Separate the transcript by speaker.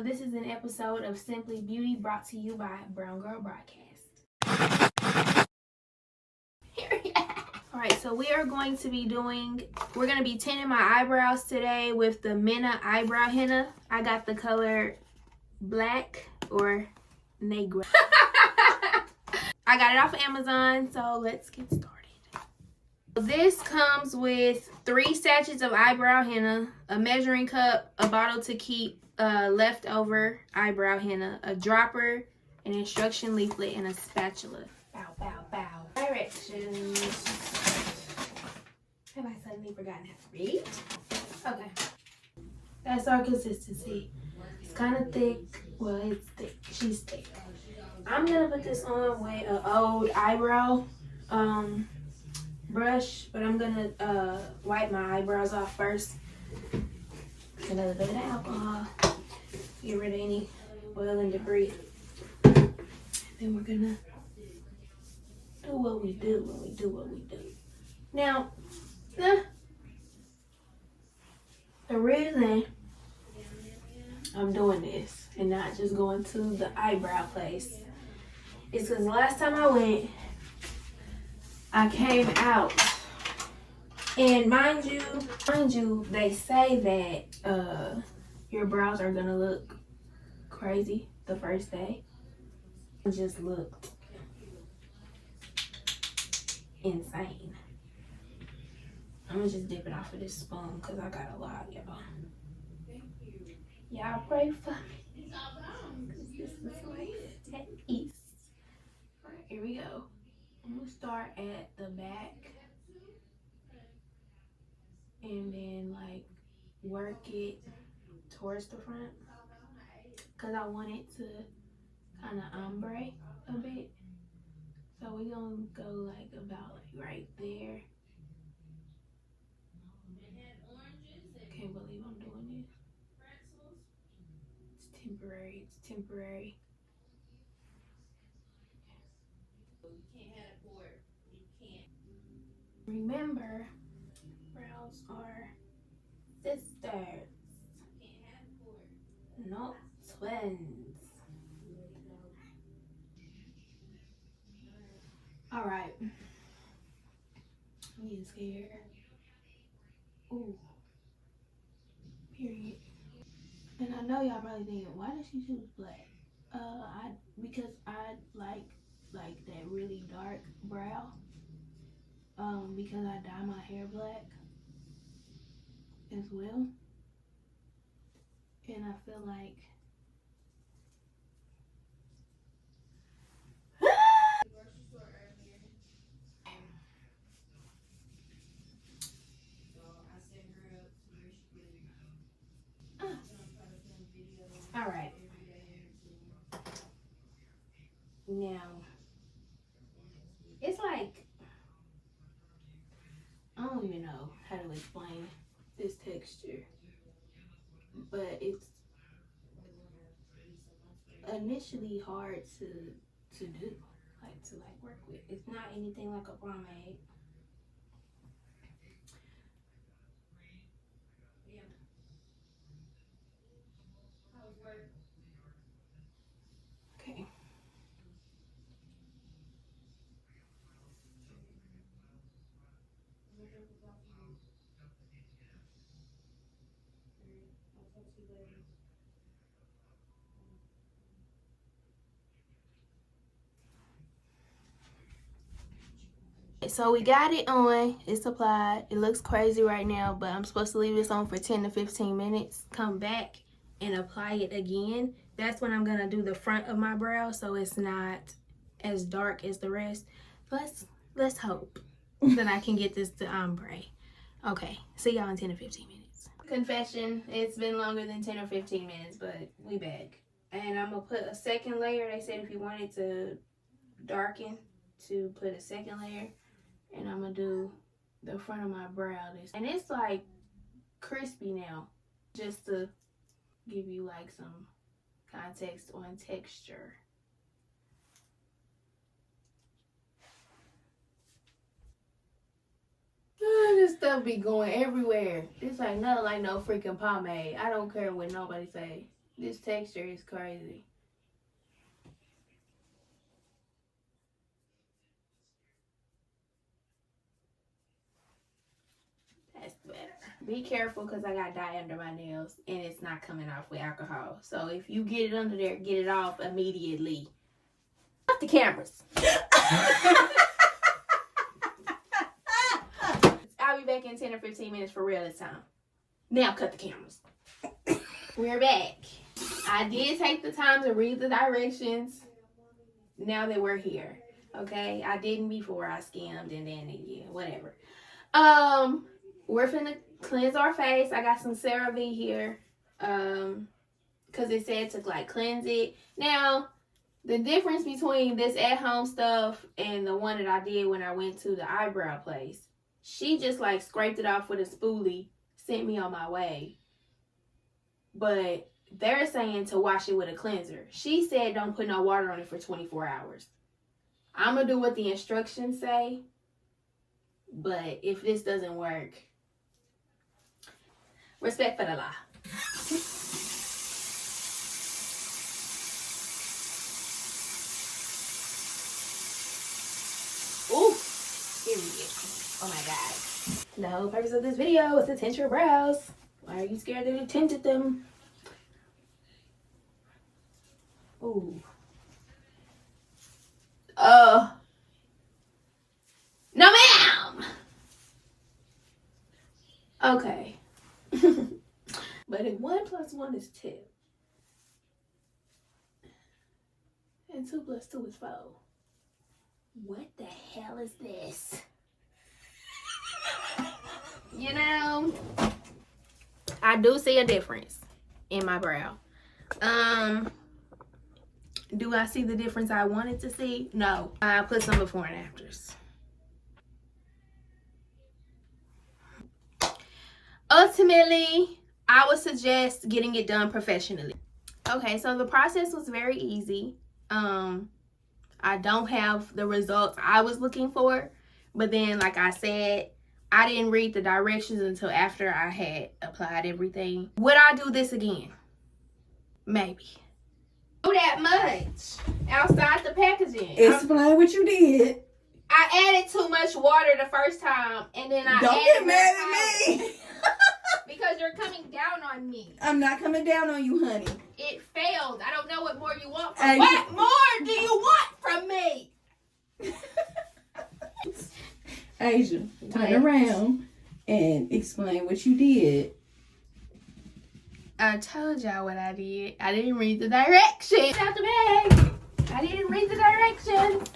Speaker 1: This is an episode of Simply Beauty brought to you by Brown Girl Broadcast. Alright, so we're going to be tinting my eyebrows today with the Minna eyebrow henna. I got the color black or negro. I got it off of Amazon, so let's get started. This comes with 3 sachets of eyebrow henna, a measuring cup, a bottle to keep leftover eyebrow henna, a dropper, an instruction leaflet, and a spatula. Bow, bow, bow. Directions. Have I suddenly forgotten how to read? Okay. That's our consistency. It's kind of thick. Well, it's thick. She's thick. I'm going to put this on with an old eyebrow brush, but I'm going to wipe my eyebrows off first. A little bit of alcohol. Get rid of any oil and debris. And then we're going to do what we do when we do what we do. Now, the reason I'm doing this and not just going to the eyebrow place is because the last time I went, I came out, and mind you, they say that your brows are gonna look crazy the first day. It just looked insane. I'm gonna just dip it off of this spoon because I got a lot, y'all. Y'all pray for me. This is like at ease. Alright, here we go. I'm gonna start at the back and then like work it towards the front because I want it to kind of ombre a bit. So we're gonna go like about like right there. Can't believe I'm doing this. It's temporary. It's temporary. Remember, brows are sisters, not twins. All right. I'm getting scared. Ooh. Period. And I know y'all probably thinking, why did she choose black? Because I like that really dark brow. Because I dye my hair black as well. And I feel like all right. Now, it's like, I don't even know how to explain this texture, but it's initially hard to do, to work with. It's not anything like a pomade. Okay. So we got it on, it's applied. It looks crazy right now, but I'm supposed to leave this on for 10 to 15 minutes. Come back and apply it again. That's when I'm gonna do the front of my brow so it's not as dark as the rest. Let's hope that I can get this to ombre. Okay, see y'all in 10 to 15 minutes. Confession, it's been longer than 10 or 15 minutes, but we back. And I'm gonna put a second layer. They said if you wanted to darken, to put a second layer. And I'm gonna do the front of my brow. And it's like crispy now, just to give you like some context on texture. This stuff be going everywhere. This ain't nothing like no freaking pomade. I don't care what nobody say. This texture is crazy. That's better. Be careful because I got dye under my nails and it's not coming off with alcohol. So if you get it under there, get it off immediately. Off the cameras. I'll be back in 10 or 15 minutes for real this time. Now cut the cameras. We're back. I did take the time to read the directions now that we're here. Okay? I didn't before I skimmed and then, yeah, whatever. We're finna cleanse our face. I got some CeraVe here. Because it said to, like, cleanse it. Now, the difference between this at-home stuff and the one that I did when I went to the eyebrow place, she just, like, scraped it off with a spoolie, sent me on my way. But they're saying to wash it with a cleanser. She said don't put no water on it for 24 hours. I'm going to do what the instructions say. But if this doesn't work, respect for the law. Ooh, period. Oh my God. The whole purpose of this video is to tint your brows. Why are you scared that you tinted them? Ooh. No, ma'am. Okay. But if 1 + 1 is 2, and 2 + 2 is 4, what the hell is this? You know, I do see a difference in my brow. Do I see the difference I wanted to see? No. I put some before and afters. Ultimately, I would suggest getting it done professionally. Okay, so the process was very easy. I don't have the results I was looking for, but then, like I said, I didn't read the directions until after I had applied everything. Would I do this again? Maybe. Do that much outside the packaging.
Speaker 2: Explain what you did.
Speaker 1: I added too much water the first time, and then I
Speaker 2: Don't get mad at me.
Speaker 1: Because you're coming down on me.
Speaker 2: I'm not coming down on you, honey.
Speaker 1: It failed. I don't know what more you want from me. What more do you want from me?
Speaker 2: Asia, turn around and explain what you did.
Speaker 1: I told y'all what I did. I didn't read the directions. Out the bag. I didn't read the directions.